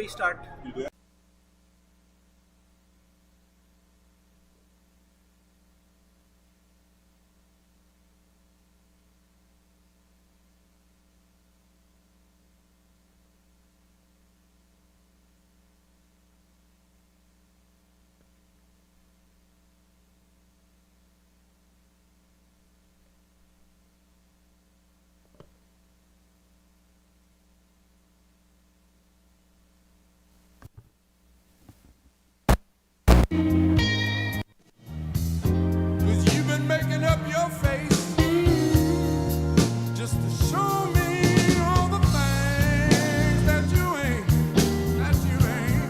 restart. Cause you've been making up your face just to show me all the things that you ain't, that you ain't.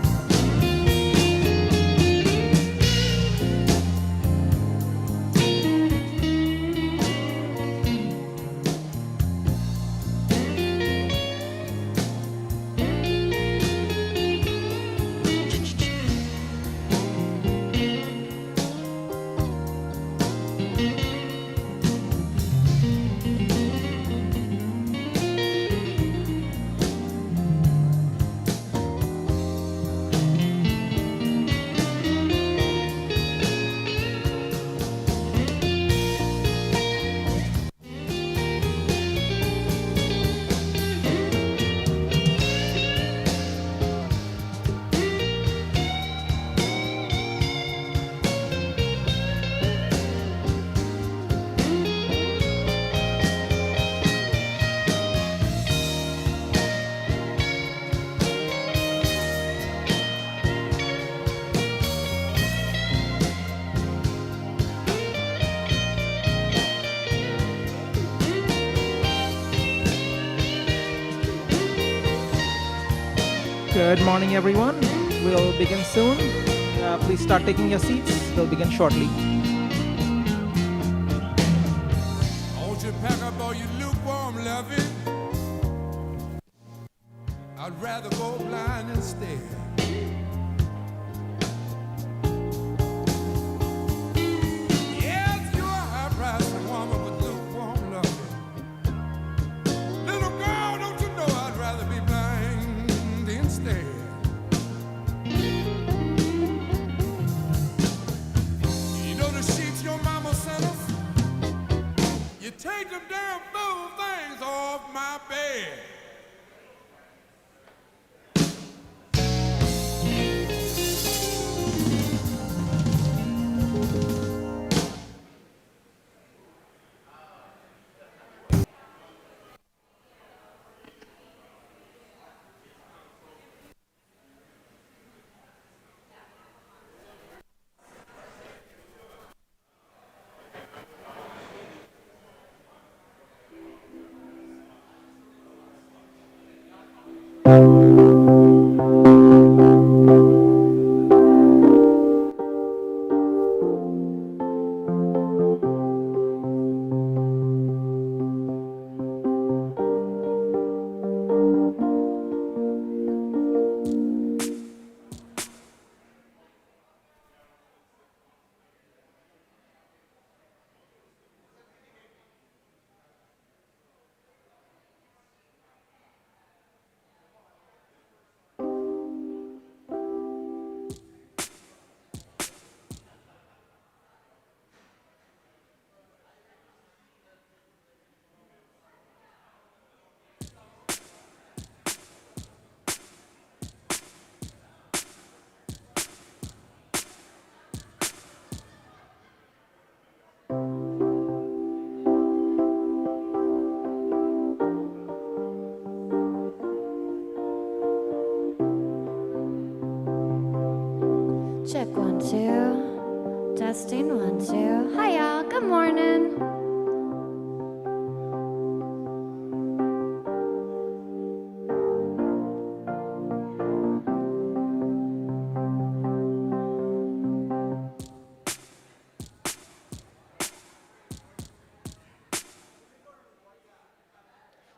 Good morning, everyone. We'll begin soon. Please start taking your seats. We'll begin shortly. Won't you pack up all your lukewarm loving? I'd rather go blind instead. Yes, you're a high-priced woman with lukewarm loving. Little girl, don't you know I'd rather be blind instead. You know the sheets your mama sent us? You take them damn fool things off my bed. Check 1, 2. Testing 1, 2. Hi, y'all. Good morning.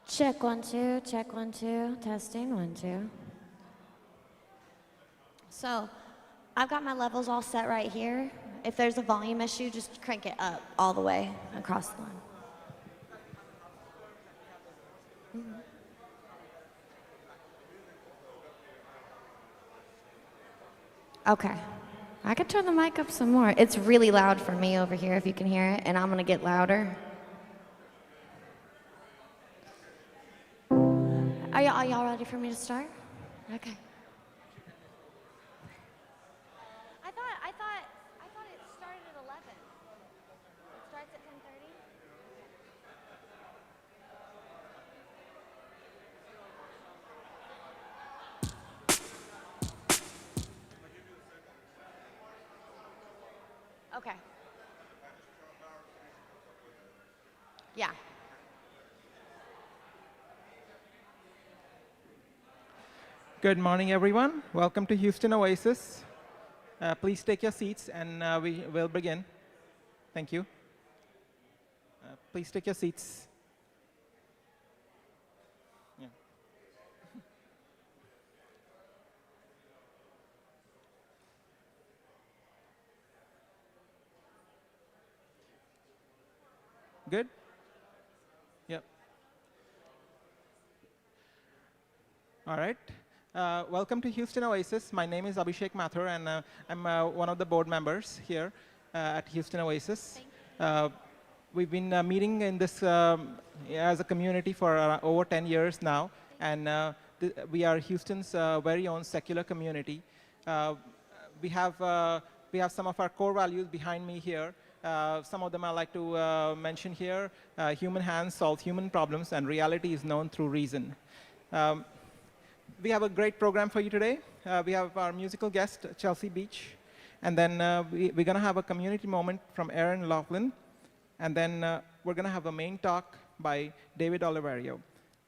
Check 1, 2. Check 1, 2. Testing 1, 2. So, I've got my levels all set right here. If there's a volume issue, just crank it up all the way across the line. Okay. I could turn the mic up some more. It's really loud for me over here, if you can hear it, and I'm gonna get louder. Are y'all ready for me to start? Okay. I thought it started at 11. It starts at 10:30. Okay. Yeah. Good morning, everyone. Welcome to Houston Oasis. Please take your seats, and we will begin. Thank you. Please take your seats. Yeah. Good? Yep. All right. Welcome to Houston Oasis. My name is Abhishek Mathur, and I'm one of the board members here at Houston Oasis. We've been meeting in this as a community for over 10 years now, and we are Houston's very own secular community. We have some of our core values behind me here. Some of them I like to mention here. Human hands solve human problems, and reality is known through reason. We have a great program for you today. We have our musical guest, Chelsea Beach. And then we're going to have a community moment from Aaron Laughlin. And then we're going to have a main talk by David Oliverio.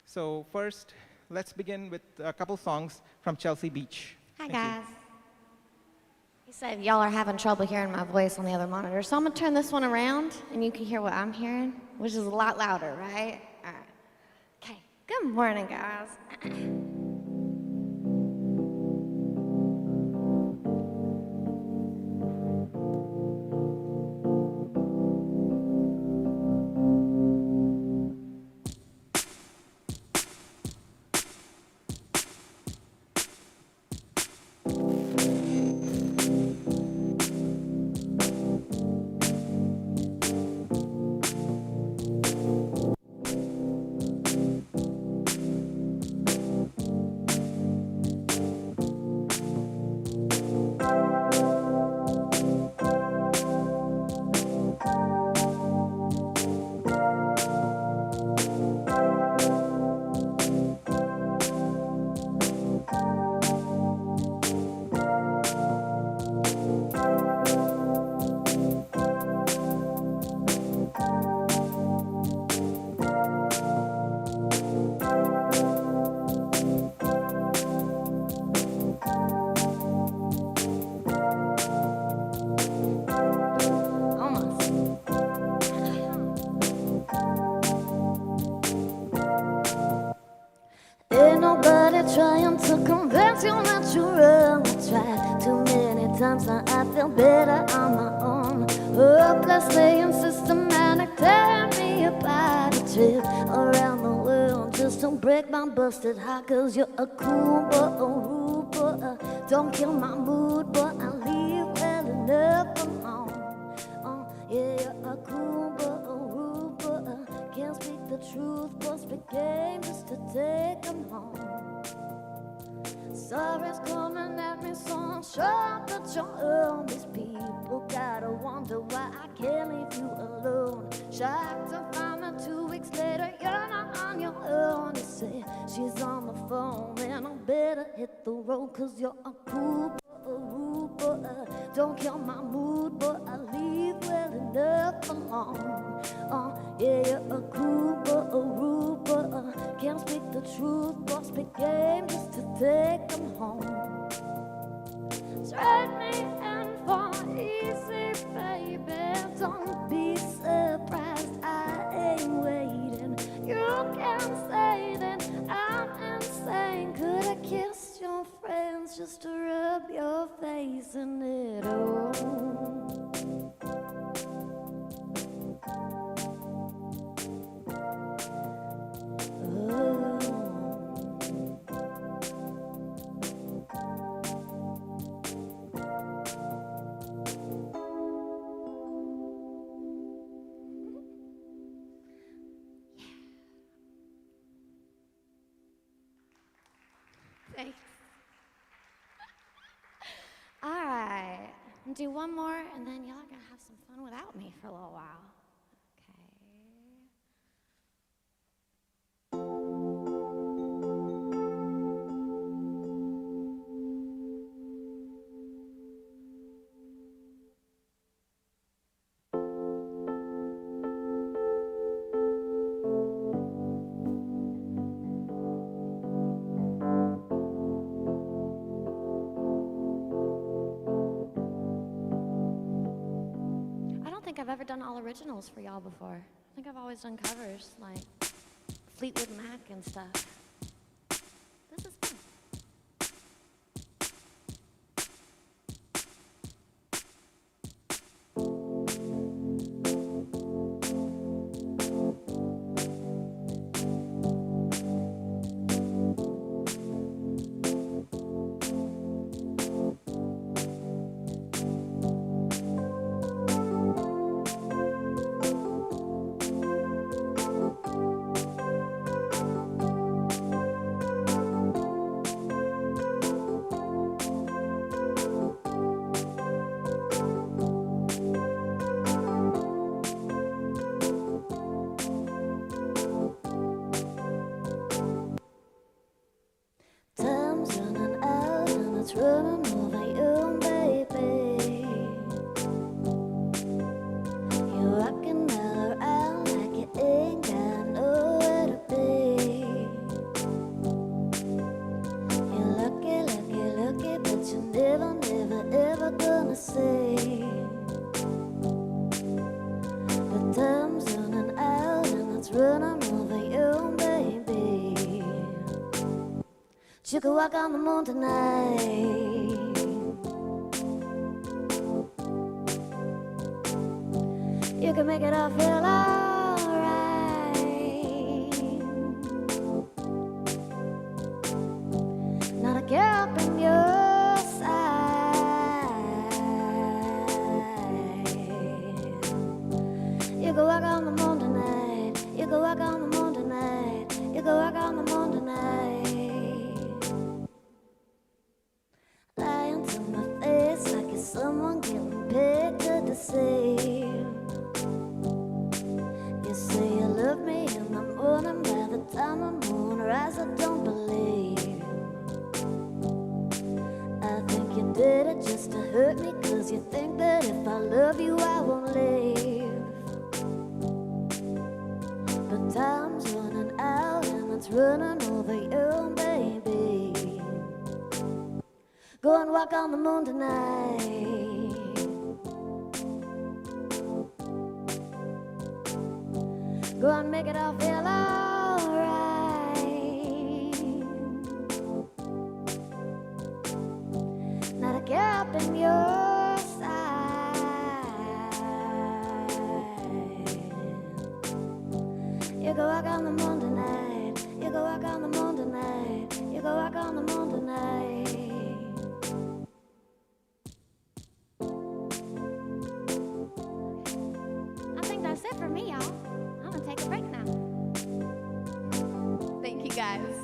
So first, let's begin with a couple songs from Chelsea Beach. Hi, guys. He said y'all are having trouble hearing my voice on the other monitor, so I'm going to turn this one around, and you can hear what I'm hearing, which is a lot louder, right? All right. Okay. Good morning, guys. Ain't nobody trying to convince you that you're wrong. I tried too many times, now I feel better on my own. Hopelessly and systematic, tearing me apart. A trip around the world just to break my busted heart. Cause you're a cool boy, a rude boy. Don't kill my mood, but I leave well enough alone. Yeah, you're a cool boy, a rude boy. Can't speak the truth, but speak game just to take them home. Sorry's coming at me, so I'm sure that you're on. These people gotta wonder why I can't leave you alone. Shocked to find me 2 weeks later, you're not on your own. They say she's on the phone, and I better hit the road. Cause you're a cool boy, a rude boy. Don't kill my mood, but I leave well enough alone. Yeah, you're a cool boy, a rude boy. Can't speak the truth, but speak game just to take them home. Trade me in for easy, baby. Don't be surprised, I ain't waiting. You can say that I'm insane. Could I kiss your friends just to rub your face in it all? do one more, and then y'all are gonna have some fun without me for a little while. I don't think I've ever done all originals for y'all before. I think I've always done covers, like Fleetwood Mac and stuff. This is fun. Time's running out and it's running over you, baby. You're rocking all around like you ain't got nowhere to be. You're lucky, lucky, lucky, but you're never, never, ever gonna see. The time's running out and it's running over you, baby. You can walk on the moon tonight. You can make it all feel alright. Not a care up in your side. You can walk on the moon tonight. You can walk on the moon tonight. You can walk on the moon tonight. Lying to my face like you're someone getting paid to deceive. You say you love me in the morning, by the time the moon rises, I don't believe. I think you did it just to hurt me, 'cause you think that if I love you, I won't leave. But time's running out and it's running over you, baby. Go and walk on the moon tonight. Go and make it all feel alright. Not a gap in your side. You go walk on the moon tonight. You go walk on the moon tonight. You go walk on the moon tonight. That's it for me, y'all. I'm gonna take a break now. Thank you, guys.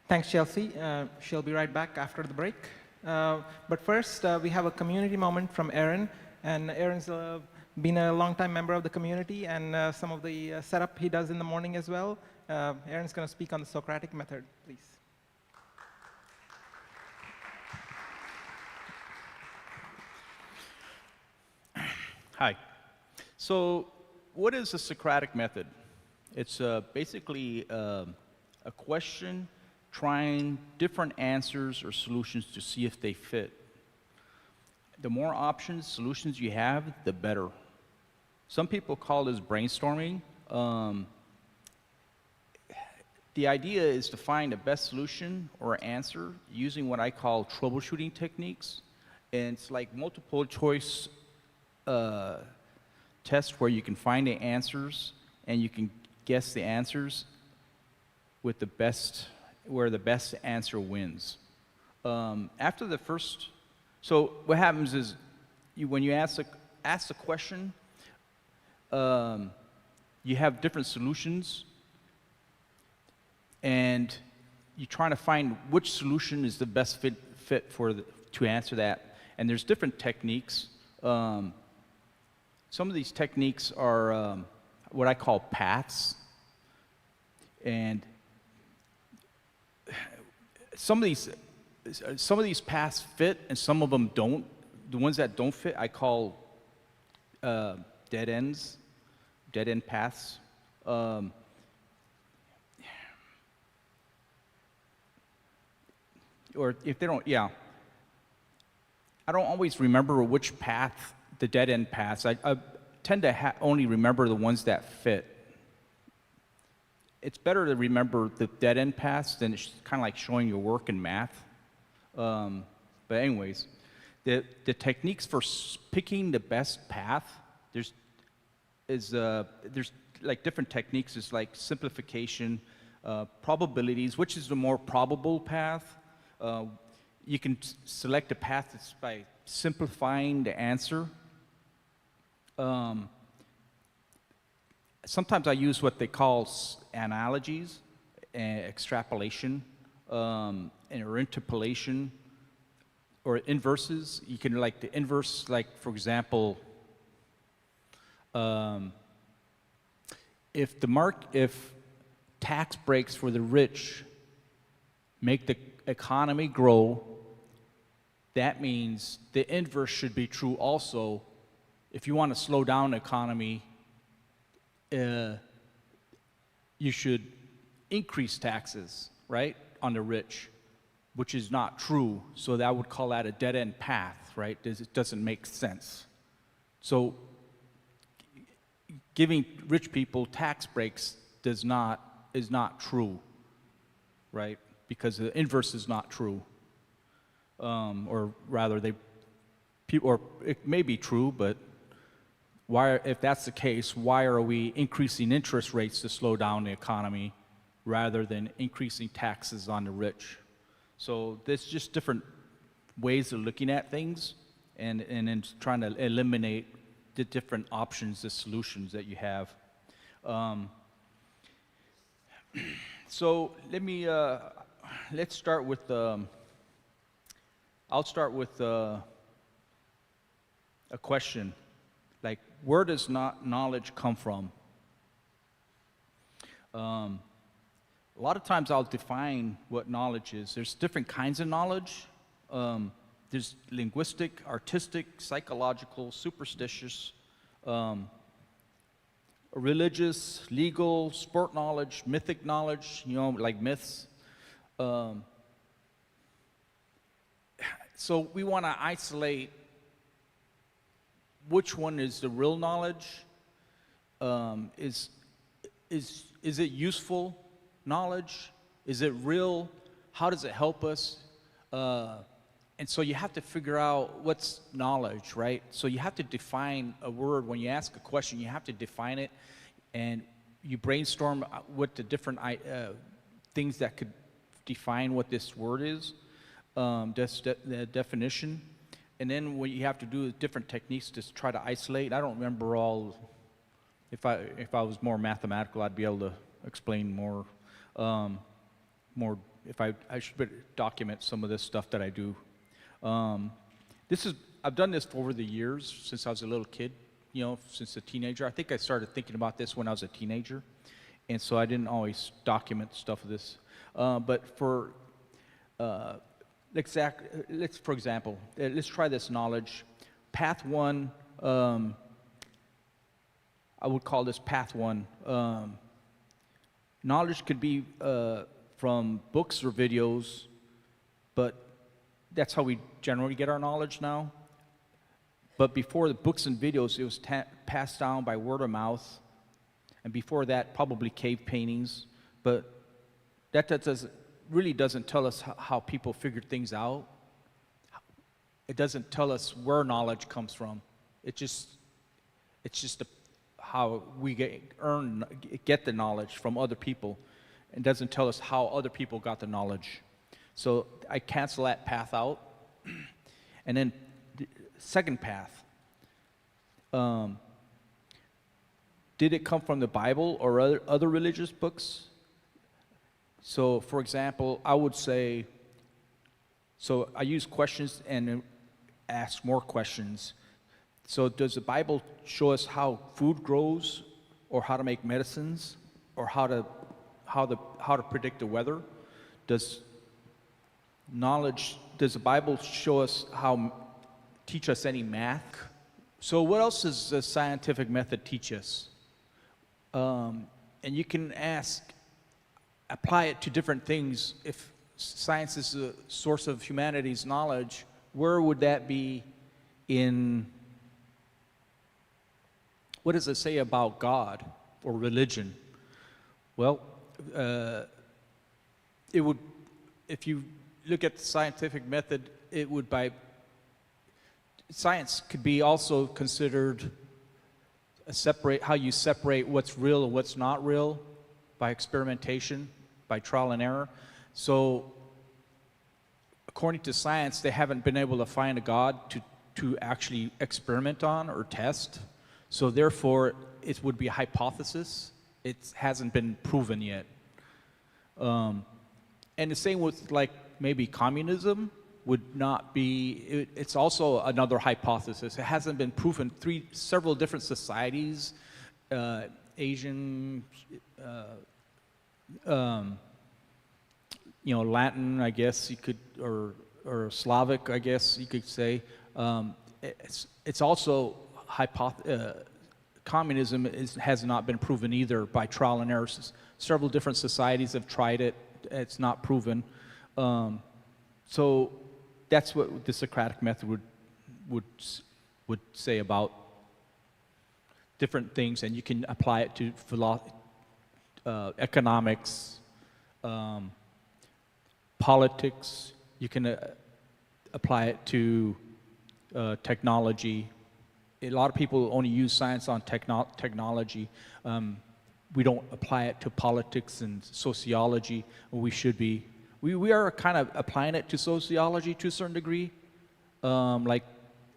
Thanks, Chelsea. She'll be right back after the break. But first, we have a community moment from Aaron. And Aaron's been a long-time member of the community, and some of the setup he does in the morning as well. Aaron's going to speak on the Socratic method, please. Hi. So what is the Socratic method? It's basically a question trying different answers or solutions to see if they fit. The more options, solutions you have, the better. Some people call this brainstorming. The idea is to find the best solution or answer using what I call troubleshooting techniques. And it's like multiple choice tests where you can find the answers and you can guess the answers with the best, where the best answer wins. After the first, so what happens is, when you ask the question, you have different solutions, and you're trying to find which solution is the best fit to answer that. And there's different techniques. Some of these techniques are what I call paths, and some of these paths fit, and some of them don't. The ones that don't fit, I call dead ends, dead end paths. Or if they don't, yeah. I don't always remember which path, the dead end paths. I tend to only remember the ones that fit. It's better to remember the dead end paths than it's kind of like showing your work in math. But anyways, the techniques for picking the best path, there's like different techniques. It's like simplification, probabilities, which is the more probable path. You can select a path that's by simplifying the answer. Sometimes I use what they call analogies, extrapolation, or interpolation, or inverses. You can, like, the inverse, like, for example, if tax breaks for the rich make the economy grow, that means the inverse should be true also. If you want to slow down the economy, you should increase taxes, right, on the rich, which is not true. So that would call that a dead-end path, right? It doesn't make sense. So giving rich people tax breaks is not true, right? Because the inverse is not true. Or rather, or it may be true, but if that's the case, why are we increasing interest rates to slow down the economy rather than increasing taxes on the rich? So there's just different ways of looking at things, and then trying to eliminate the different options, the solutions that you have. So let's start with, I'll start with a question, like, where does knowledge come from? A lot of times I'll define what knowledge is. There's different kinds of knowledge. There's linguistic, artistic, psychological, superstitious, religious, legal, sport knowledge, mythic knowledge, like myths. So we want to isolate which one is the real knowledge. Is it useful knowledge? Is it real? How does it help us? And so you have to figure out what's knowledge, right? So you have to define a word. When you ask a question, you have to define it, and you brainstorm what the different things that could define what this word is, the definition. And then what you have to do is different techniques to try to isolate. I don't remember all. If I was more mathematical, I'd be able to explain more. I should document some of this stuff that I do. I've done this over the years since I was a little kid. Since a teenager. I think I started thinking about this when I was a teenager, and so I didn't always document stuff of this. But for for example, let's try this knowledge. Path one, I would call this path one. Knowledge could be from books or videos, but that's how we generally get our knowledge now. But before the books and videos, it was passed down by word of mouth, and before that, probably cave paintings. But that really doesn't tell us how people figured things out. It doesn't tell us where knowledge comes from. It's just how we get the knowledge from other people. It doesn't tell us how other people got the knowledge. So I cancel that path out. And then the second path, did it come from the Bible or other religious books? So for example, I would say, so I use questions and ask more questions. So does the Bible show us how food grows, or how to make medicines, or how to predict the weather? Does the Bible show us teach us any math? So what else does the scientific method teach us? And you can apply it to different things. If science is a source of humanity's knowledge, where would that be what does it say about God or religion? Well, if you look at the scientific method, science could be also considered how you separate what's real and what's not real by experimentation, by trial and error. So according to science, they haven't been able to find a God to actually experiment on or test. So therefore, it would be a hypothesis. It hasn't been proven yet. And the same with maybe communism would not be, it's also another hypothesis. It hasn't been proven. Several different societies, Asian, Latin, I guess you could, or Slavic, I guess you could say. It's also communism has not been proven either by trial and error. Several different societies have tried it. It's not proven. So that's what the Socratic method would say about different things, and you can apply it to economics, politics. You can apply it to technology. A lot of people only use science on technology. We don't apply it to politics and sociology. We should be. We are kind of applying it to sociology to a certain degree,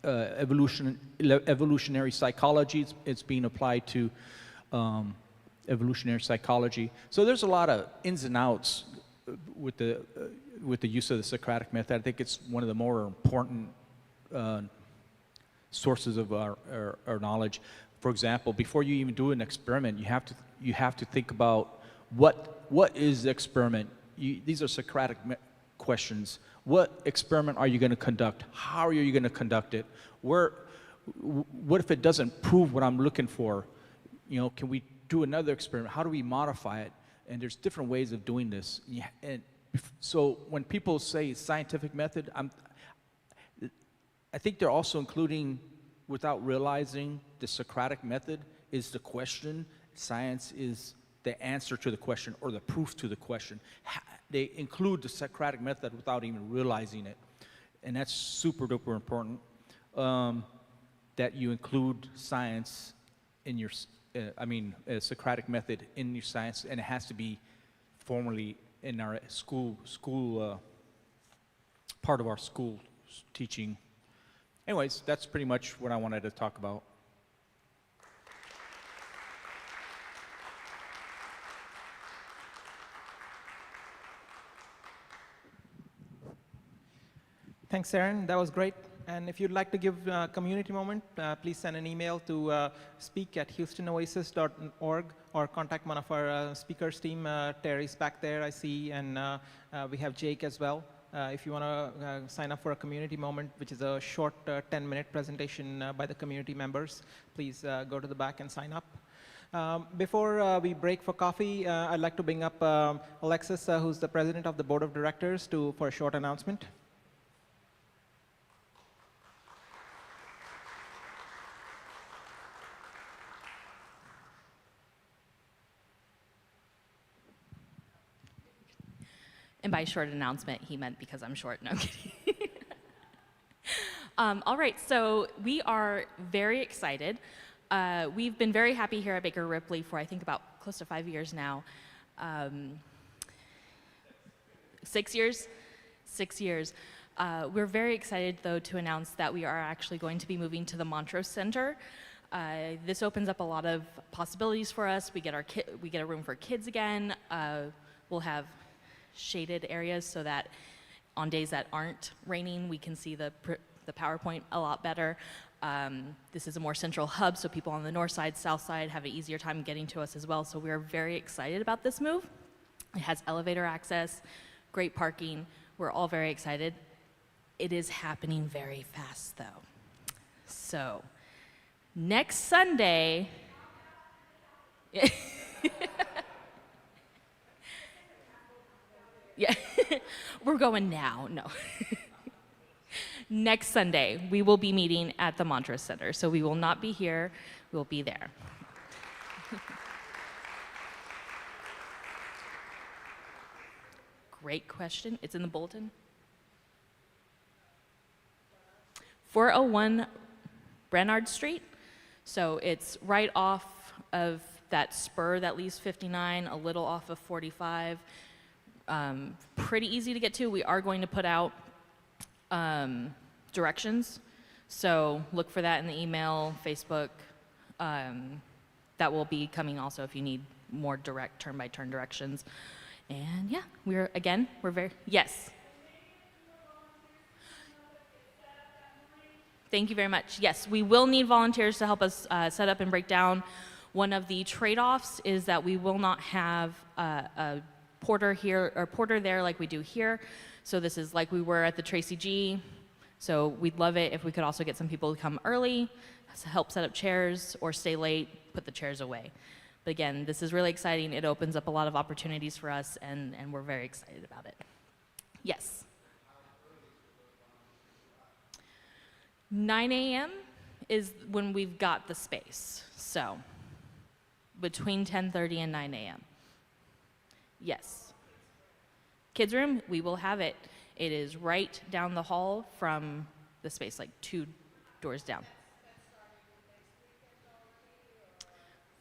evolutionary psychology. It's being applied to evolutionary psychology. So there's a lot of ins and outs with the use of the Socratic method. I think it's one of the more important sources of our knowledge. For example, before you even do an experiment, you have to think about what is the experiment. These are Socratic questions. What experiment are you going to conduct? How are you going to conduct it? What if it doesn't prove what I'm looking for? Can we do another experiment? How do we modify it? And there's different ways of doing this. And so when people say scientific method, I think they're also including, without realizing, the Socratic method is the question. Science is the answer to the question or the proof to the question. They include the Socratic method without even realizing it. And that's super duper important, that you include science in your, Socratic method in your science, and it has to be formally in our school part of our school teaching. Anyways, that's pretty much what I wanted to talk about. Thanks, Aaron. That was great. And if you'd like to give a community moment, please send an email to speak@houstonoasis.org or contact one of our speakers team. Terry's back there, I see, and we have Jake as well. If you want to sign up for a community moment, which is a short 10-minute presentation by the community members, please go to the back and sign up. Before we break for coffee, I'd like to bring up Alexis, who's the president of the board of directors, for a short announcement. And by short announcement, he meant because I'm short. No, I'm kidding. All right, so we are very excited We've been very happy here at Baker Ripley for, I think, about close to 5 years now. 6 years? 6 years. We're very excited, though, to announce that we are actually going to be moving to the Montrose Center. This opens up a lot of possibilities for us. We get a room for kids again. We'll have shaded areas so that on days that aren't raining, we can see the PowerPoint a lot better. This is a more central hub, so people on the north side, south side have an easier time getting to us as well. So we're very excited about this move. It has elevator access, great parking. We're all very excited. It is happening very fast, though. So next Sunday, yeah, we're going now, no. Next Sunday, we will be meeting at the Montrose Center. So we will not be here, we'll be there. Great question. It's in the bulletin. 401 Brennard Street. So it's right off of that spur that leaves 59, a little off of 45. Pretty easy to get to. We are going to put out directions. So look for that in the email, Facebook. That will be coming also if you need more direct turn-by-turn directions. And yeah, we're very, yes. Thank you very much. Yes, we will need volunteers to help us set up and break down. One of the trade-offs is that we will not have a porter here or porter there like we do here. So this is like we were at the Tracy G. So we'd love it if we could also get some people to come early, to help set up chairs, or stay late, put the chairs away. But again, this is really exciting. It opens up a lot of opportunities for us, and we're very excited about it. Yes? 9 a.m. is when we've got the space. So between 10:30 and 9 a.m. Yes. Kids room, we will have it. It is right down the hall from the space, like 2 doors down.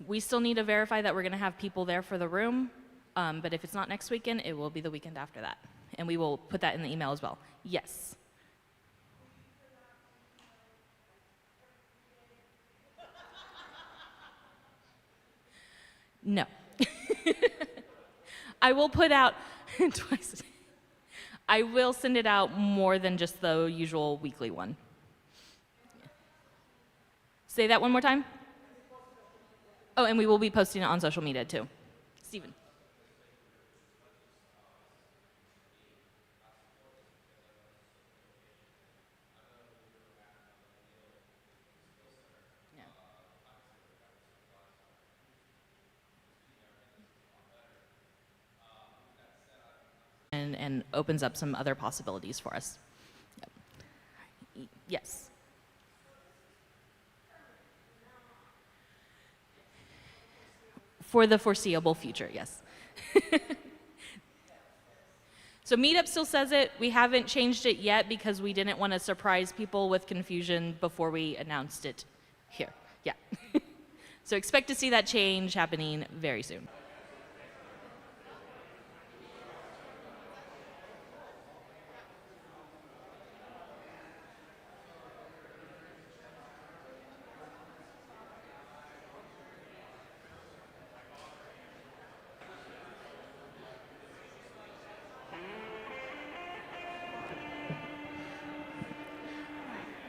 We still need to verify that we're going to have people there for the room, but if it's not next weekend, it will be the weekend after that. And we will put that in the email as well. Yes. No. I will put out twice a day. I will send it out more than just the usual weekly one. Say that one more time. Oh, and we will be posting it on social media too. Stephen. Yeah. And opens up some other possibilities for us. Yep. Yes. For the foreseeable future, yes. So Meetup still says it. We haven't changed it yet because we didn't want to surprise people with confusion before we announced it here. Yeah. So expect to see that change happening very soon.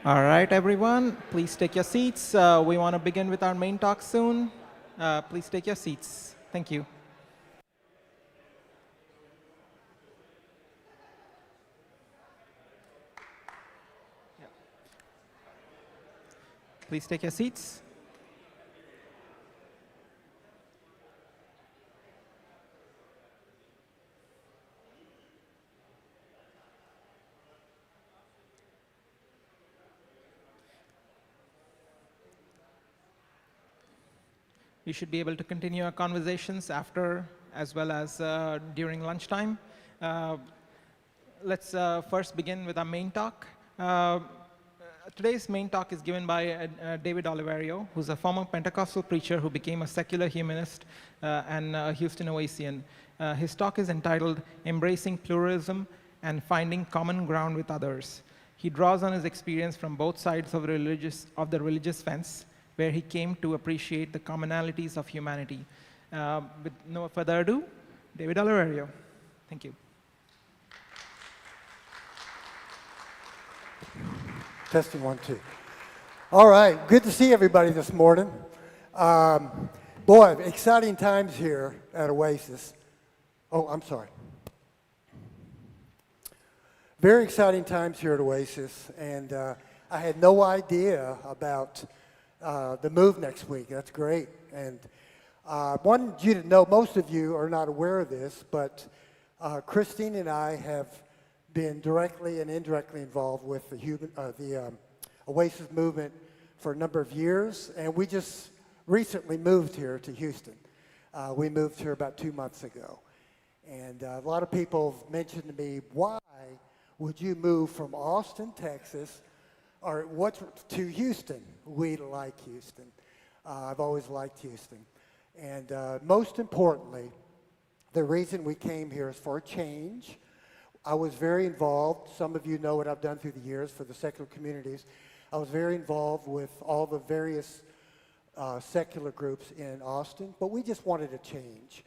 All right, everyone, please take your seats. We want to begin with our main talk soon. Please take your seats. Thank you. Please take your seats. We should be able to continue our conversations after as well as during lunchtime. Let's first begin with our main talk. Today's main talk is given by David Oliverio, who's a former Pentecostal preacher who became a secular humanist and a Houston Oasian. His talk is entitled Embracing Pluralism and Finding Common Ground with Others. He draws on his experience from both sides of the religious fence, where he came to appreciate the commonalities of humanity. With no further ado, David Oliverio. Thank you. Testing 1, 2. All right, good to see everybody this morning. Boy, exciting times here at Oasis. Oh, I'm sorry. Very exciting times here at Oasis, and I had no idea about the move next week. That's great. And I wanted you to know, most of you are not aware of this, but Christine and I have been directly and indirectly involved with the Oasis movement for a number of years, and we just recently moved here to Houston. We moved here about 2 months ago, and a lot of people have mentioned to me, why would you move from Austin, Texas, or to Houston? We like Houston. I've always liked Houston, and most importantly, the reason we came here is for a change. I was very involved. Some of you know what I've done through the years for the secular communities. I was very involved with all the various secular groups in Austin, but we just wanted a change.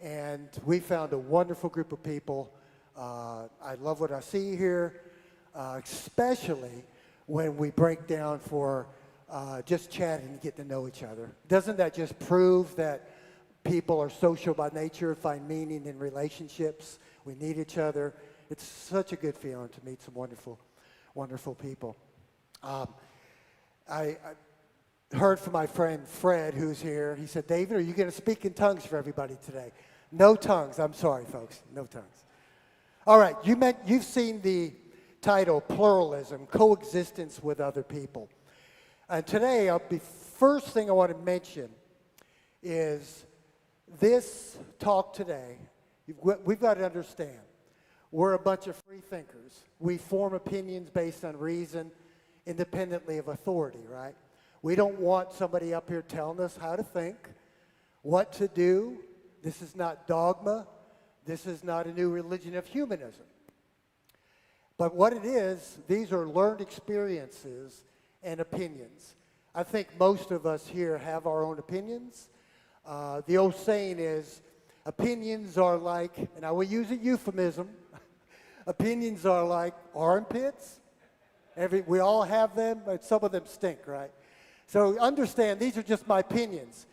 And we found a wonderful group of people. I love what I see here, especially when we break down for just chatting and get to know each other. Doesn't that just prove that people are social by nature, find meaning in relationships? We need each other. It's such a good feeling to meet some wonderful, wonderful people. I heard from my friend Fred, who's here. He said, David, are you going to speak in tongues for everybody today? No tongues. I'm sorry, folks. No tongues. All right. You've seen the title, Pluralism, Coexistence with Other People. And today, first thing I want to mention is this talk today. We've got to understand, we're a bunch of free thinkers. We form opinions based on reason, independently of authority, right? We don't want somebody up here telling us how to think, what to do. This is not dogma. This is not a new religion of humanism. But what it is, these are learned experiences and opinions. I think most of us here have our own opinions. The old saying is, opinions are like, and I will use a euphemism, opinions are like armpits. We all have them, but some of them stink, right? So understand, these are just my opinions.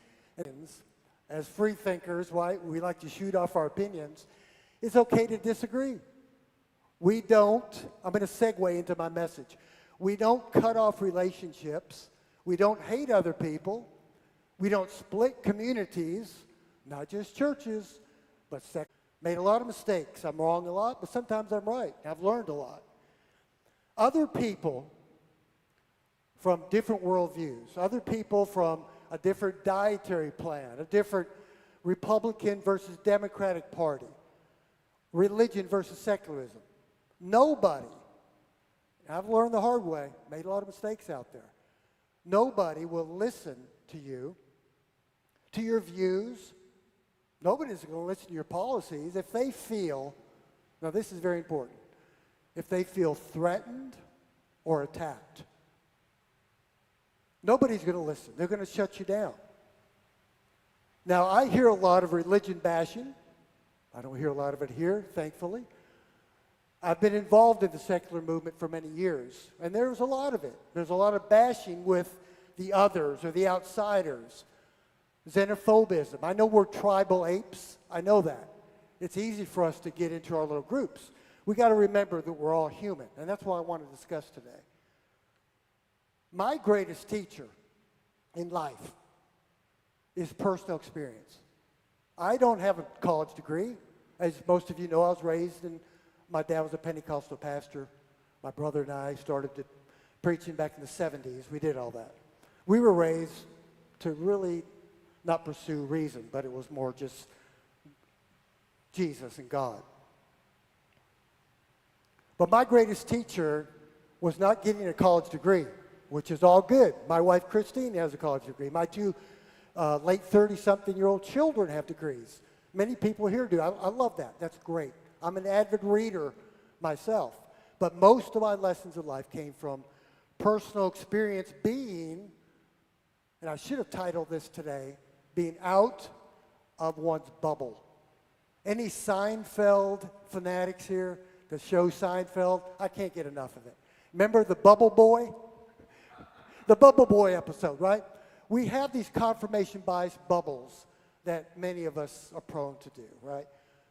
As free thinkers, right, we like to shoot off our opinions. It's okay to disagree. We don't, I'm going to segue into my message. We don't cut off relationships. We don't hate other people. We don't split communities. Not just churches, but made a lot of mistakes. I'm wrong a lot, but sometimes I'm right. I've learned a lot. Other people from different worldviews, other people from a different dietary plan, a different Republican versus Democratic Party, religion versus secularism. Nobody, I've learned the hard way, made a lot of mistakes out there. Nobody will listen to you, to your views. Nobody's going to listen to your policies if they feel, now this is very important, if they feel threatened or attacked. Nobody's going to listen. They're going to shut you down. Now, I hear a lot of religion bashing. I don't hear a lot of it here, thankfully. I've been involved in the secular movement for many years, and there's a lot of it. There's a lot of bashing with the others or the outsiders. Xenophobism. I know we're tribal apes. I know that. It's easy for us to get into our little groups. We got to remember that we're all human, and that's what I want to discuss today. My greatest teacher in life is personal experience. I don't have a college degree. As most of you know, I was raised in, my dad was a Pentecostal pastor. My brother and I started preaching back in the 70s. We did all that. We were raised to really not pursue reason, but it was more just Jesus and God. But my greatest teacher was not getting a college degree, which is all good. My wife, Christine, has a college degree. My two late 30-something-year-old children have degrees. Many people here do. I love that. That's great. I'm an avid reader myself. But most of my lessons in life came from personal experience being, and I should have titled this today, being out of one's bubble. Any Seinfeld fanatics here? The show Seinfeld? I can't get enough of it. Remember the Bubble Boy? The Bubble Boy episode, right? We have these confirmation bias bubbles that many of us are prone to do, right?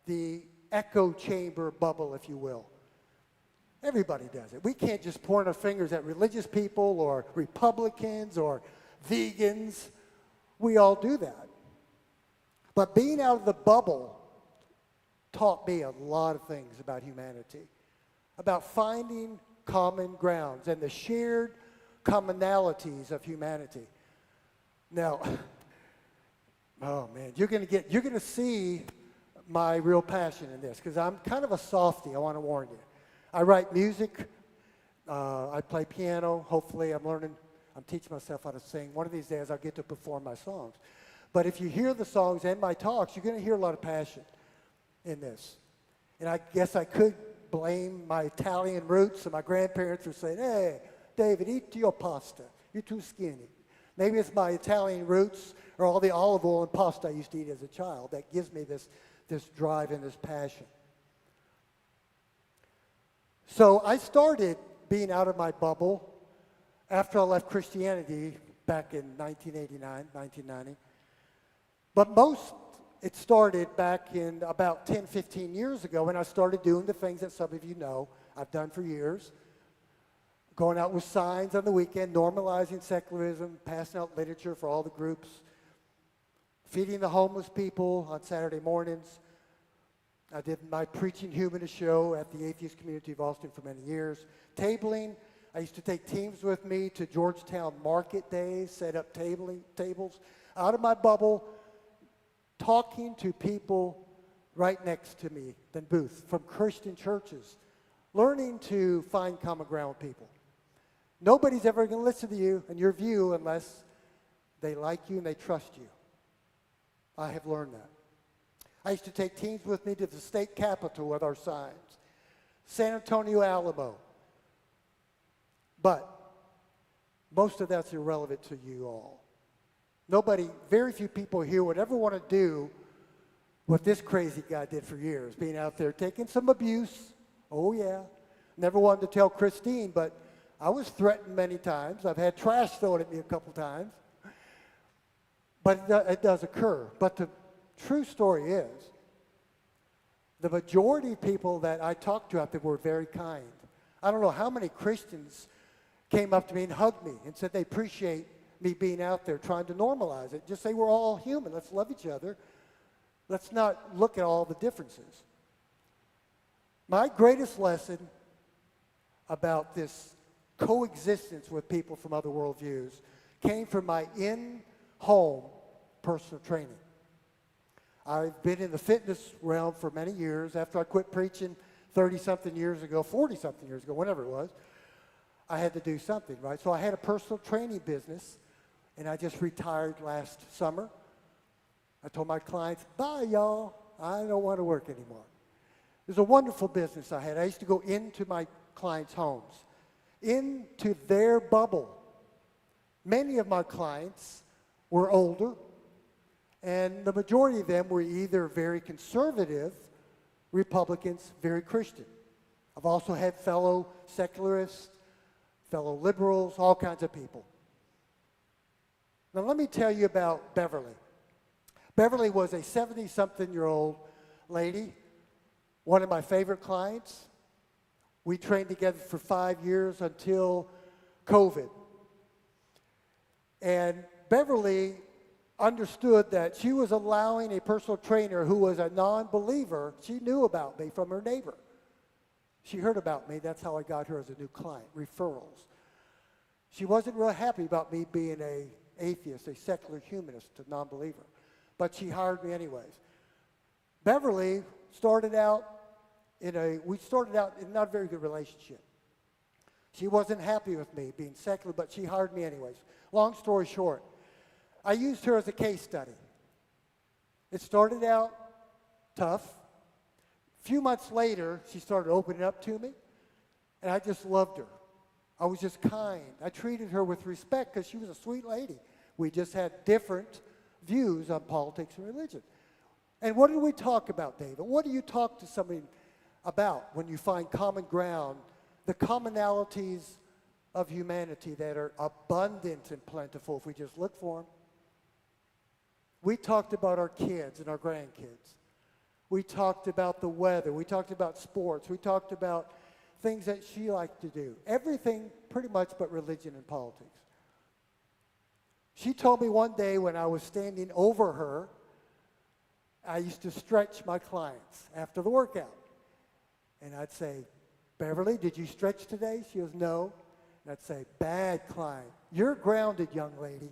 The echo chamber bubble, if you will. Everybody does it. We can't just point our fingers at religious people or Republicans or vegans. We all do that. But being out of the bubble taught me a lot of things about humanity, about finding common grounds and the shared commonalities of humanity. Now, oh man, you're gonna see my real passion in this, because I'm kind of a softie, I want to warn you. I write music, I play piano, hopefully I'm teaching myself how to sing. One of these days I'll get to perform my songs. But if you hear the songs and my talks, you're gonna hear a lot of passion in this. And I guess I could blame my Italian roots, and my grandparents were saying, hey, David, eat your pasta, you're too skinny. Maybe it's my Italian roots or all the olive oil and pasta I used to eat as a child that gives me this drive and this passion. So I started being out of my bubble after I left Christianity back in 1989, 1990. But it started back in about 10, 15 years ago when I started doing the things that some of you know I've done for years. Going out with signs on the weekend, normalizing secularism, passing out literature for all the groups, feeding the homeless people on Saturday mornings. I did my Preaching Humanist show at the Atheist Community of Austin for many years. Tabling, I used to take teams with me to Georgetown market days, set up tables, out of my bubble, talking to people right next to me, the booth, from Christian churches, learning to find common ground with people. Nobody's ever going to listen to you and your view unless they like you and they trust you. I have learned that. I used to take teams with me to the state capitol with our signs, San Antonio, Alamo. But most of that's irrelevant to you all. Very few people here would ever want to do what this crazy guy did for years, being out there taking some abuse. Oh yeah. Never wanted to tell Christine, but I was threatened many times. I've had trash thrown at me a couple times. But it does occur. But the true story is, the majority of people that I talked to out there were very kind. I don't know how many Christians came up to me and hugged me and said they appreciate me being out there trying to normalize it. Just say we're all human. Let's love each other. Let's not look at all the differences. My greatest lesson about this coexistence with people from other worldviews came from my in-home personal training. I've been in the fitness realm for many years. After I quit preaching 30-something years ago, 40-something years ago, whenever it was, I had to do something, right? So I had a personal training business, and I just retired last summer. I told my clients, bye, y'all. I don't want to work anymore. It was a wonderful business I had. I used to go into my clients' homes, into their bubble. Many of my clients were older, and the majority of them were either very conservative Republicans, very Christian. I've also had fellow secularists, fellow liberals, all kinds of people. Now let me tell you about Beverly. Beverly was a 70-something-year-old lady, one of my favorite clients. We trained together for 5 years until COVID. And Beverly understood that she was allowing a personal trainer who was a non-believer. She knew about me from her neighbor. She heard about me. That's how I got her as a new client, referrals. She wasn't real happy about me being an atheist, a secular humanist, a non-believer. But she hired me anyways. Beverly started out in not a very good relationship. She wasn't happy with me being secular, but she hired me anyways. Long story short, I used her as a case study. It started out tough. A few months later, she started opening up to me, and I just loved her. I was just kind. I treated her with respect because she was a sweet lady. We just had different views on politics and religion. And what did we talk about, David? What do you talk to somebody about when you find common ground, the commonalities of humanity that are abundant and plentiful if we just look for them? We talked about our kids and our grandkids. We talked about the weather. We talked about sports. We talked about things that she liked to do. Everything pretty much but religion and politics. She told me one day when I was standing over her, I used to stretch my clients after the workout. And I'd say, Beverly, did you stretch today? She goes, no. And I'd say, bad client. You're grounded, young lady.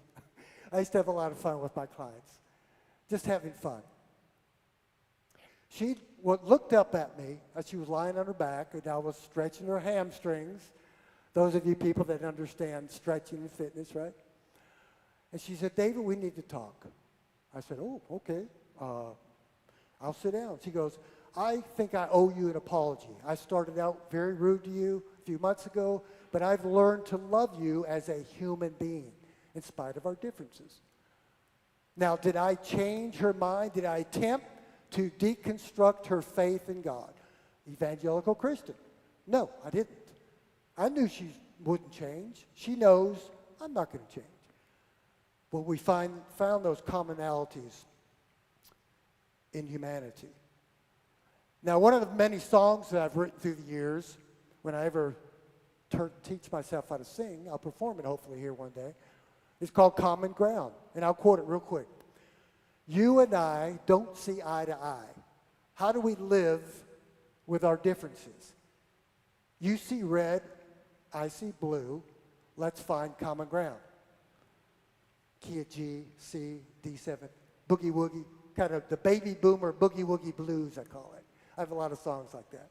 I used to have a lot of fun with my clients. Just having fun. She looked up at me as she was lying on her back, and I was stretching her hamstrings. Those of you people that understand stretching and fitness, right? And she said, David, we need to talk. I said, oh, okay. I'll sit down. She goes, I think I owe you an apology. I started out very rude to you a few months ago, but I've learned to love you as a human being in spite of our differences. Now, did I change her mind? Did I attempt to deconstruct her faith in God? Evangelical Christian. No, I didn't. I knew she wouldn't change. She knows I'm not going to change. But we found those commonalities in humanity. Now, one of the many songs that I've written through the years, when I ever teach myself how to sing, I'll perform it hopefully here one day, is called Common Ground. And I'll quote it real quick. You and I don't see eye to eye. How do we live with our differences? You see red, I see blue. Let's find common ground. Key of G, C, D7, boogie woogie, kind of the baby boomer boogie woogie blues, I call it. I have a lot of songs like that.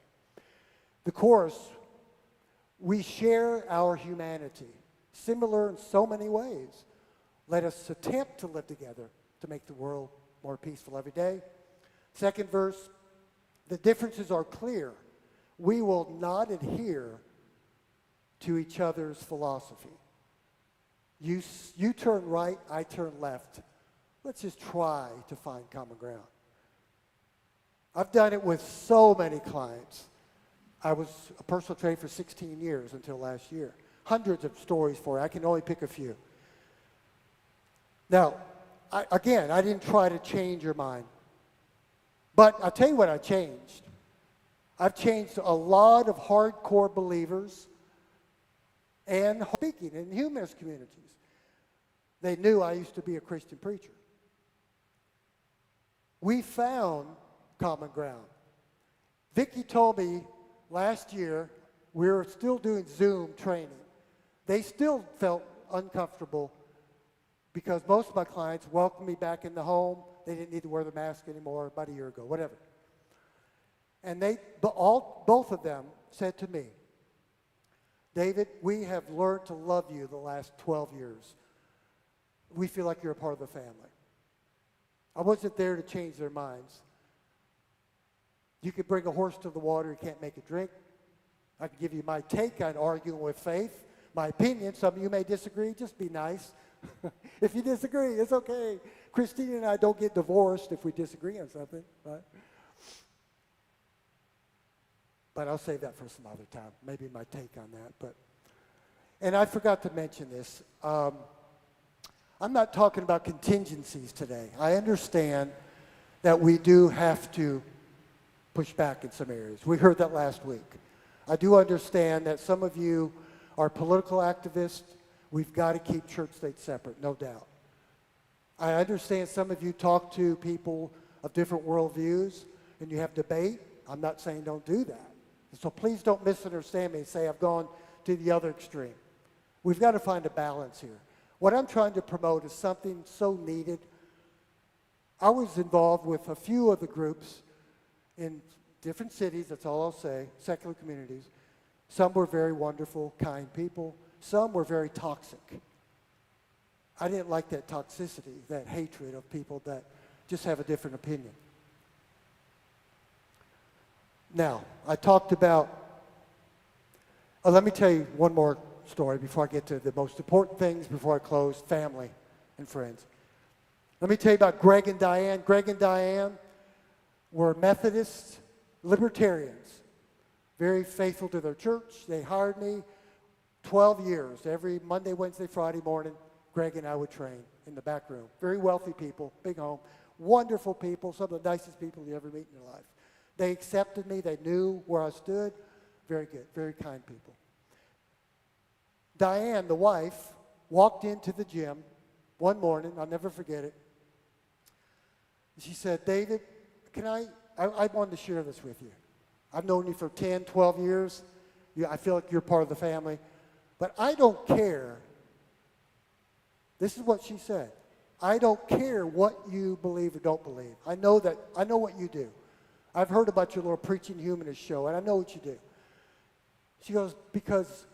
The chorus, we share our humanity, similar in so many ways. Let us attempt to live together to make the world more peaceful every day. Second verse, the differences are clear. We will not adhere to each other's philosophy. You turn right, I turn left. Let's just try to find common ground. I've done it with so many clients. I was a personal trainer for 16 years until last year. Hundreds of stories for you. I can only pick a few. Now, I didn't try to change your mind. But I'll tell you what I changed. I've changed a lot of hardcore believers and speaking in humanist communities. They knew I used to be a Christian preacher. We found common ground. Vicki told me last year we were still doing Zoom training. They still felt uncomfortable because most of my clients welcomed me back in the home. They didn't need to wear the mask anymore about a year ago, whatever. And both of them said to me, David, we have learned to love you the last 12 years. We feel like you're a part of the family. I wasn't there to change their minds. You could bring a horse to the water, you can't make it drink. I can give you my take on arguing with faith, my opinion. Some of you may disagree, just be nice. If you disagree, it's okay. Christina and I don't get divorced if we disagree on something, right? But I'll save that for some other time, maybe my take on that. And I forgot to mention this. I'm not talking about contingencies today. I understand that we do have to push back in some areas. We heard that last week. I do understand that some of you are political activists. We've got to keep church-state separate, no doubt. I understand some of you talk to people of different worldviews and you have debate. I'm not saying don't do that. So please don't misunderstand me and say I've gone to the other extreme. We've got to find a balance here. What I'm trying to promote is something so needed. I was involved with a few of the groups in different cities, that's all I'll say, secular communities, Some were very wonderful, kind people. Some were very toxic. I didn't like that toxicity, that hatred of people that just have a different opinion. Now, I talked about, let me tell you one more story before I get to the most important things before I close, family and friends. Let me tell you about Greg and Diane. Greg and Diane were Methodists, libertarians, very faithful to their church. They hired me 12 years. Every Monday, Wednesday, Friday morning, Greg and I would train in the back room. Very wealthy people, big home, wonderful people, some of the nicest people you ever meet in your life. They accepted me. They knew where I stood. Very good, very kind people. Diane, the wife, walked into the gym one morning. I'll never forget it. She said, David, I wanted to share this with you. I've known you for 10, 12 years. I feel like you're part of the family. But I don't care. This is what she said. I don't care what you believe or don't believe. I know what you do. I've heard about your little preaching humanist show, and I know what you do. She goes, because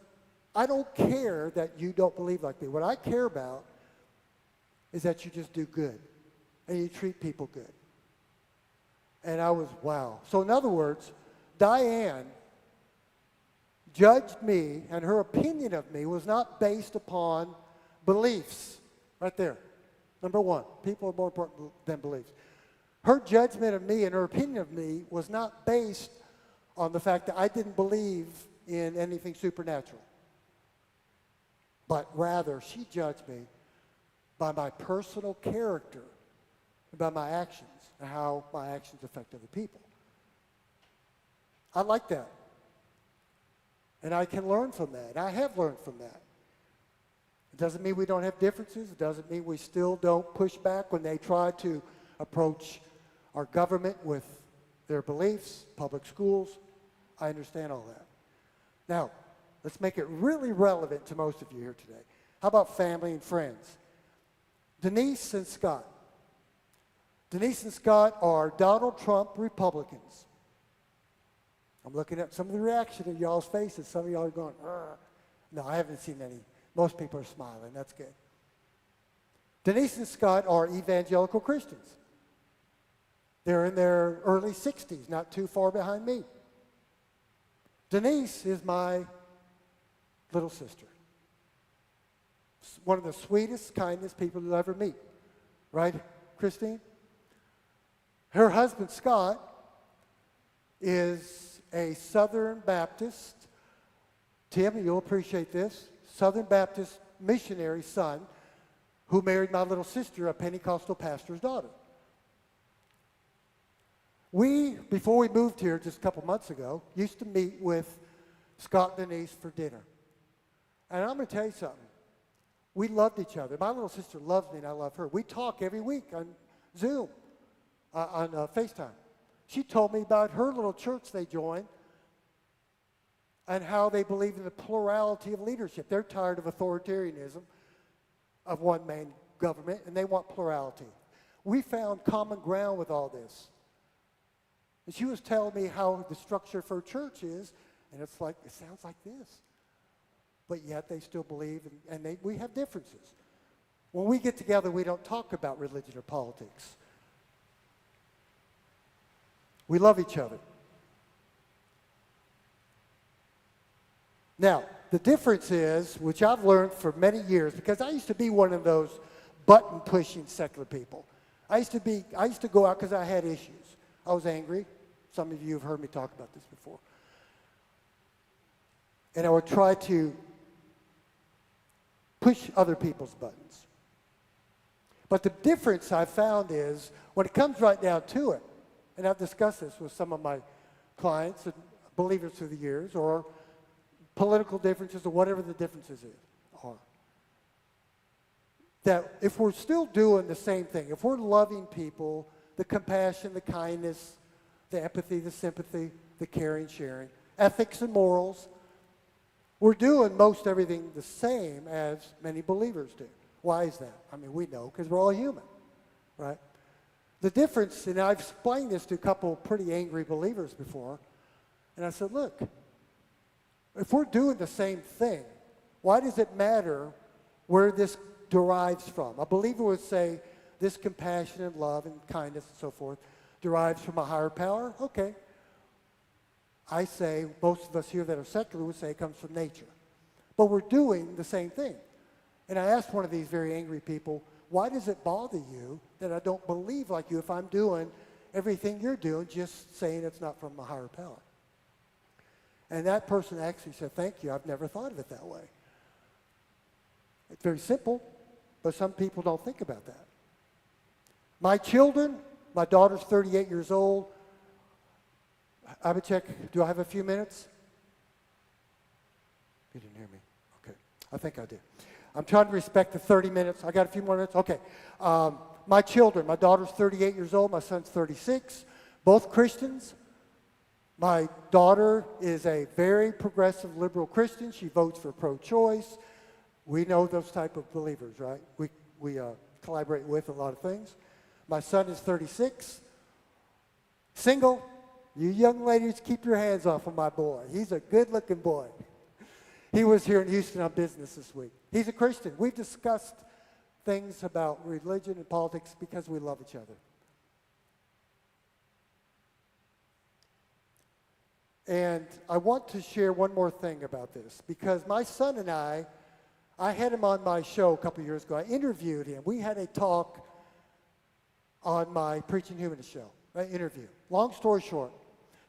I don't care that you don't believe like me. What I care about is that you just do good, and you treat people good. And I was, wow. So in other words, Diane judged me, and her opinion of me was not based upon beliefs. Right there. Number one, people are more important than beliefs. Her judgment of me and her opinion of me was not based on the fact that I didn't believe in anything supernatural. But rather, she judged me by my personal character, by my actions, and how my actions affect other people. I like that. And I can learn from that. I have learned from that. It doesn't mean we don't have differences. It doesn't mean we still don't push back when they try to approach our government with their beliefs, public schools. I understand all that. Now, let's make it really relevant to most of you here today. How about family and friends? Denise and Scott. Denise and Scott are Donald Trump Republicans. I'm looking at some of the reaction in y'all's faces. Some of y'all are going, Argh. No, I haven't seen any. Most people are smiling. That's good. Denise and Scott are evangelical Christians. They're in their early 60s, not too far behind me. Denise is my little sister. One of the sweetest, kindest people you'll ever meet. Right, Christine? Her husband, Scott, is a Southern Baptist. Tim, you'll appreciate this. Southern Baptist missionary son who married my little sister, a Pentecostal pastor's daughter. We, before we moved here just a couple months ago, used to meet with Scott and Denise for dinner. And I'm going to tell you something. We loved each other. My little sister loves me and I love her. We talk every week on Zoom, on FaceTime. She told me about her little church they joined and how they believe in the plurality of leadership. They're tired of authoritarianism, of one main government, and they want plurality. We found common ground with all this. And she was telling me how the structure for a church is, and it's like, it sounds like this. But yet they still believe, and we have differences. When we get together, we don't talk about religion or politics. We love each other. Now, the difference is, which I've learned for many years, because I used to be one of those button-pushing secular people. I used to go out because I had issues. I was angry. Some of you have heard me talk about this before. And I would try to push other people's buttons. But the difference I found is, when it comes right down to it, and I've discussed this with some of my clients and believers through the years, or political differences, or whatever the differences are, that if we're still doing the same thing, if we're loving people, the compassion, the kindness, the empathy, the sympathy, the caring, sharing, ethics and morals, we're doing most everything the same as many believers do. Why is that? I mean, we know, because we're all human, right? The difference, and I've explained this to a couple pretty angry believers before, and I said, look, If we're doing the same thing, why does it matter where this derives from? A believer would say this compassion and love and kindness and so forth derives from a higher power. Okay. I say, most of us here that are secular would say it comes from nature. But we're doing the same thing. And I asked one of these very angry people, why does it bother you that I don't believe like you if I'm doing everything you're doing, just saying it's not from a higher power? And that person actually said, thank you, I've never thought of it that way. It's very simple, but some people don't think about that. My children, my daughter's 38 years old. Abhishek, do I have a few minutes? You didn't hear me. Okay, I think I did. I'm trying to respect the 30 minutes. I got a few more minutes? Okay. My children, my daughter's 38 years old, my son's 36, both Christians. My daughter is a very progressive liberal Christian. She votes for pro-choice. We know those type of believers, right? We collaborate with a lot of things. My son is 36, single. You young ladies, keep your hands off of my boy. He's a good-looking boy. He was here in Houston on business this week. He's a Christian. We've discussed things about religion and politics because we love each other. And I want to share one more thing about this, because my son and I had him on my show a couple years ago. I interviewed him. We had a talk on my Preaching Humanist show, an interview. Long story short,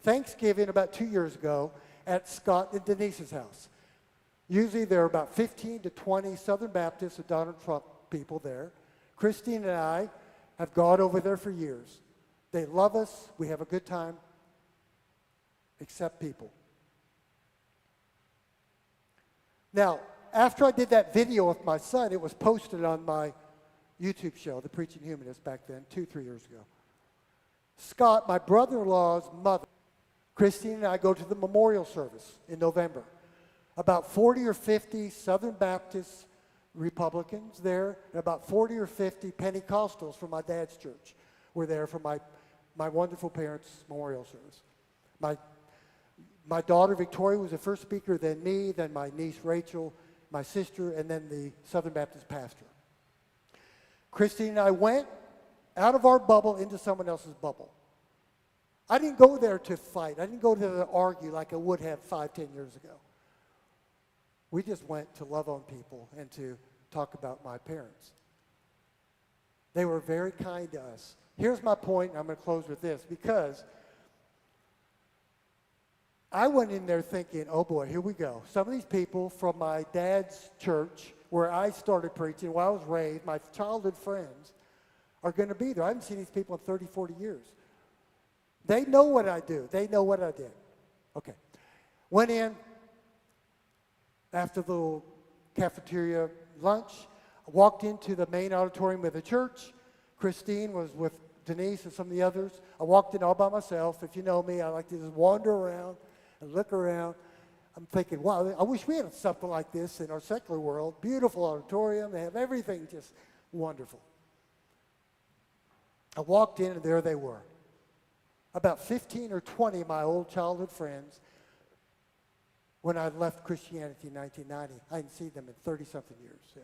Thanksgiving about 2 years ago at Scott and Denise's house. Usually there are about 15 to 20 Southern Baptists and Donald Trump people there. Christine and I have gone over there for years. They love us. We have a good time. Except people. Now, after I did that video with my son, it was posted on my YouTube show, The Preaching Humanist, back then, 2-3 years ago. Scott, my brother-in-law's mother, Christine and I go to the memorial service in November. About 40 or 50 Southern Baptist Republicans there, and about 40 or 50 Pentecostals from my dad's church were there for my wonderful parents' memorial service. My daughter Victoria was the first speaker, then me, then my niece Rachel, my sister, and then the Southern Baptist pastor. Christine and I went out of our bubble into someone else's bubble. I didn't go there to fight. I didn't go there to argue like I would have 5-10 years ago. We just went to love on people and to talk about my parents. They were very kind to us. Here's my point, and I'm going to close with this, because I went in there thinking, oh boy, here we go. Some of these people from my dad's church, where I started preaching, where I was raised, my childhood friends, are going to be there. I haven't seen these people in 30, 40 years. They know what I do. They know what I did. Okay. Went in after the little cafeteria lunch. I walked into the main auditorium of the church. Christine was with Denise and some of the others. I walked in all by myself. If you know me, I like to just wander around and look around. I'm thinking, wow, I wish we had something like this in our secular world. Beautiful auditorium. They have everything just wonderful. I walked in, and there they were. About 15 or 20 of my old childhood friends when I left Christianity in 1990. I hadn't seen them in 30-something years. Yeah.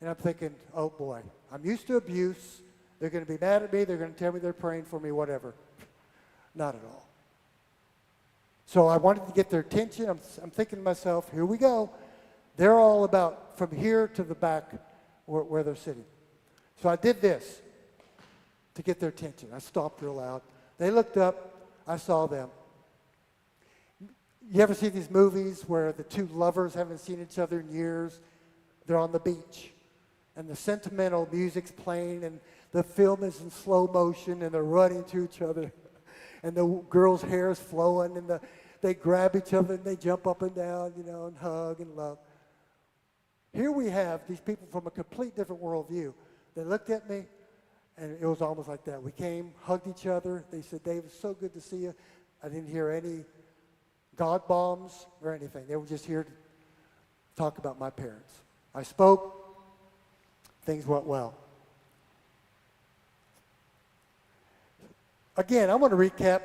And I'm thinking, oh, boy, I'm used to abuse. They're going to be mad at me. They're going to tell me they're praying for me, whatever. Not at all. So I wanted to get their attention. I'm thinking to myself, here we go. They're all about from here to the back where they're sitting. So I did this to get their attention. I stopped real loud. They looked up. I saw them. You ever see these movies where the two lovers haven't seen each other in years? They're on the beach, and the sentimental music's playing, and the film is in slow motion, and they're running to each other, and the girl's hair is flowing, and they grab each other, and they jump up and down, you know, and hug and love. Here we have these people from a complete different worldview. They looked at me, and it was almost like that. We came, hugged each other. They said, Dave, it's so good to see you. I didn't hear any God bombs or anything. They were just here to talk about my parents. I spoke. Things went well. Again, I want to recap.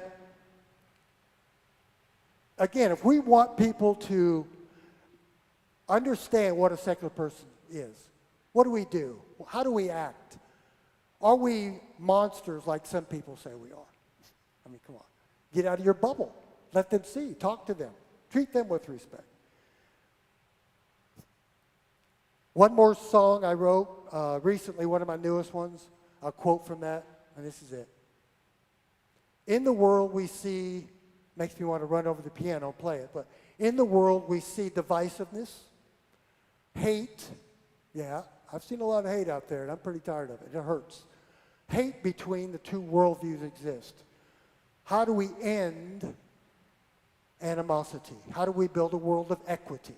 again, if we want people to understand what a secular person is, what do we do? How do we act? Are we monsters like some people say we are? I mean, come on. Get out of your bubble. Let them see. Talk to them. Treat them with respect. One more song I wrote recently, one of my newest ones. A quote from that, and this is it. In the world we see, makes me want to run over the piano and play it, but in the world we see divisiveness, hate. Yeah, I've seen a lot of hate out there, and I'm pretty tired of it. It hurts. Hate between the two worldviews exist. How do we end animosity? How do we build a world of equity?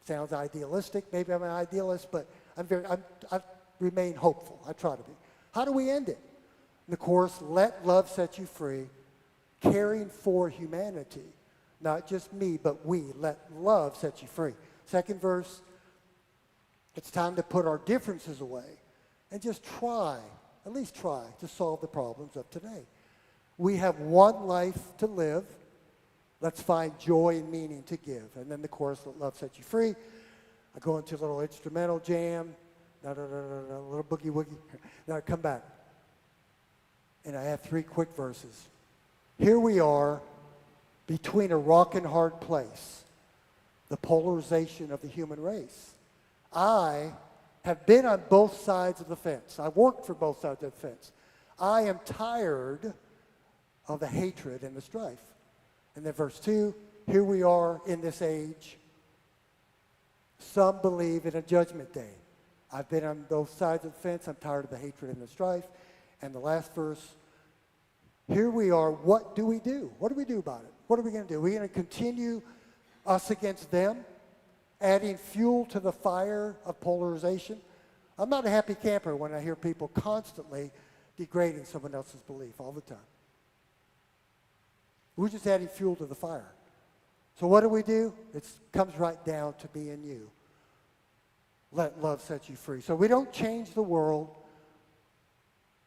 Sounds idealistic. Maybe I'm an idealist, but I remain hopeful. I try to be. How do we end it? In the chorus, let love set you free, caring for humanity. Not just me, but we. Let love set you free. Second verse, it's time to put our differences away and just try, at least try, to solve the problems of today. We have one life to live. Let's find joy and meaning to give. And then the chorus, let love set you free. I go into a little instrumental jam, a little boogie woogie. Then I come back. And I have 3 quick verses. Here we are between a rock and hard place, the polarization of the human race. I have been on both sides of the fence. I've worked for both sides of the fence. I am tired of the hatred and the strife. And then verse 2, here we are in this age. Some believe in a judgment day. I've been on both sides of the fence. I'm tired of the hatred and the strife. And the last verse, here we are. What do we do? What do we do about it? What are we going to do? Are we going to continue us against them, adding fuel to the fire of polarization? I'm not a happy camper when I hear people constantly degrading someone else's belief all the time. We're just adding fuel to the fire. So what do? It comes right down to me and you. Let love set you free. So we don't change the world,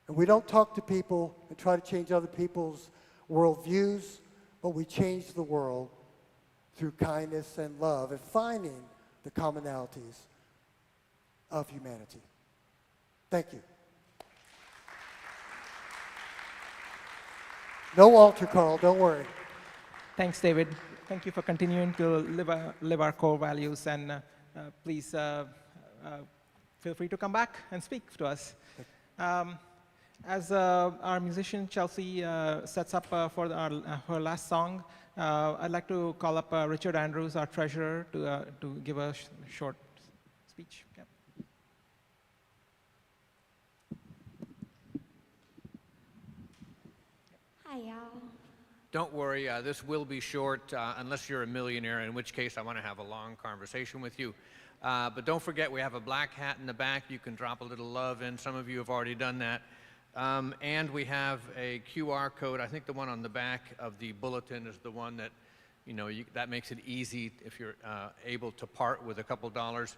and we don't talk to people and try to change other people's worldviews, but we change the world through kindness and love and finding the commonalities of humanity. Thank you. No altar call, don't worry. Thanks, David. Thank you for continuing to live our core values, and please feel free to come back and speak to us. As our musician Chelsea sets up for her last song, I'd like to call up Richard Andrews, our treasurer, to give a short speech. Yeah. Hi, y'all. Don't worry, this will be short, unless you're a millionaire, in which case I want to have a long conversation with you. But don't forget, we have a black hat in the back. You can drop a little love in. Some of you have already done that. And we have a QR code. I think the one on the back of the bulletin is the one that, that makes it easy if you're able to part with a couple dollars.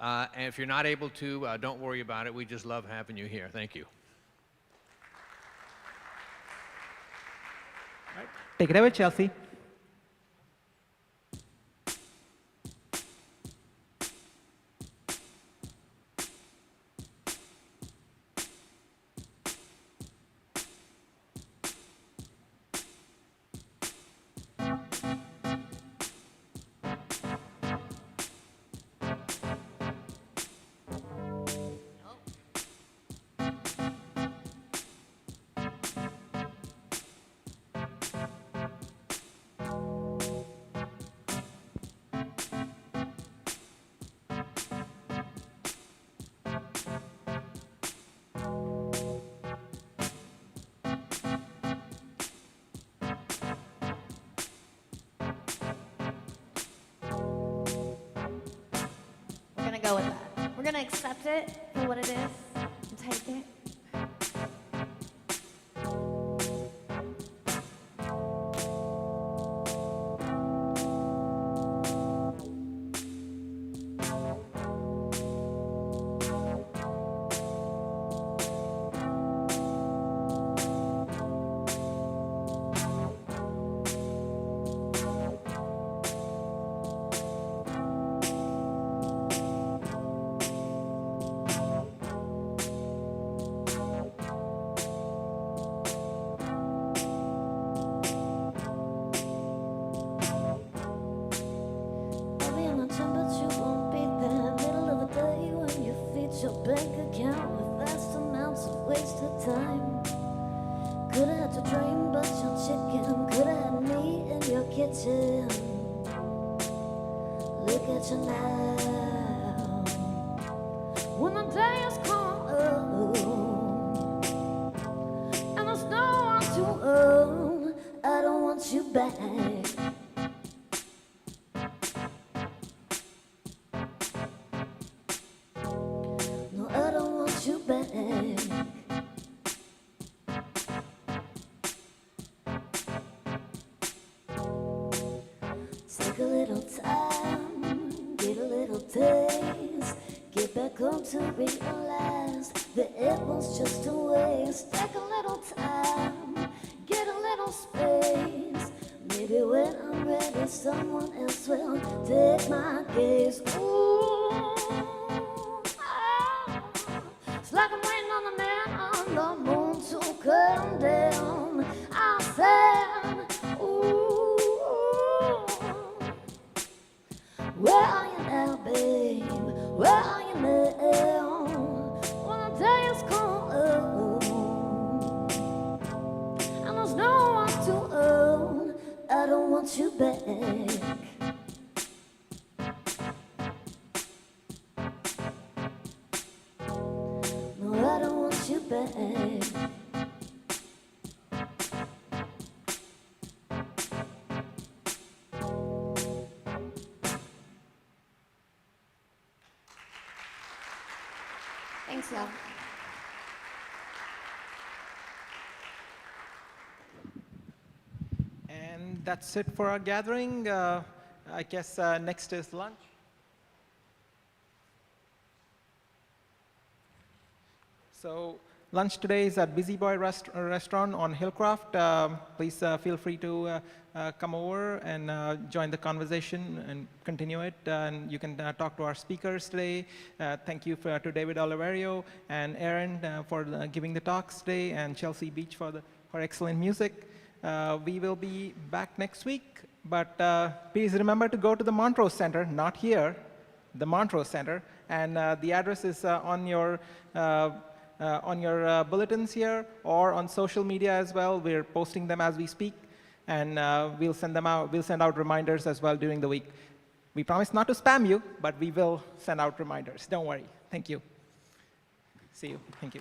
And if you're not able to, don't worry about it. We just love having you here. Thank you. Take it away, Chelsea. We're gonna go with that. We're gonna accept it for what it is and take it. had to dream, but your chicken could have had me in your kitchen. Look at you now. When the day is come and there's no one to own, I don't want you back. No, I don't want you back. Take a little time, get a little taste, get back home to realize that it was just a waste. Take a little time, get a little space. Maybe when I'm ready, someone else will take my case. Ooh, ah, it's like I'm waiting on the man on the moon to come down. I said, ooh, where are you now, babe? Where are you now? When the day is cold and there's no one to own, I don't want you back. No, I don't want you back. Thanks, y'all. And that's it for our gathering. I guess next is lunch. So lunch today is at Busy Boy Restaurant on Hillcroft. Please feel free to come over and join the conversation and continue it. And you can talk to our speakers today. Thank you to David Oliverio and Aaron for giving the talks today, and Chelsea Beach for excellent music. We will be back next week, but please remember to go to the Montrose Center, not here, the Montrose Center, and the address is on your bulletins here or on social media as well. We're posting them as we speak, and we'll send them out. We'll send out reminders as well during the week. We promise not to spam you, but we will send out reminders. Don't worry. Thank you. See you. Thank you.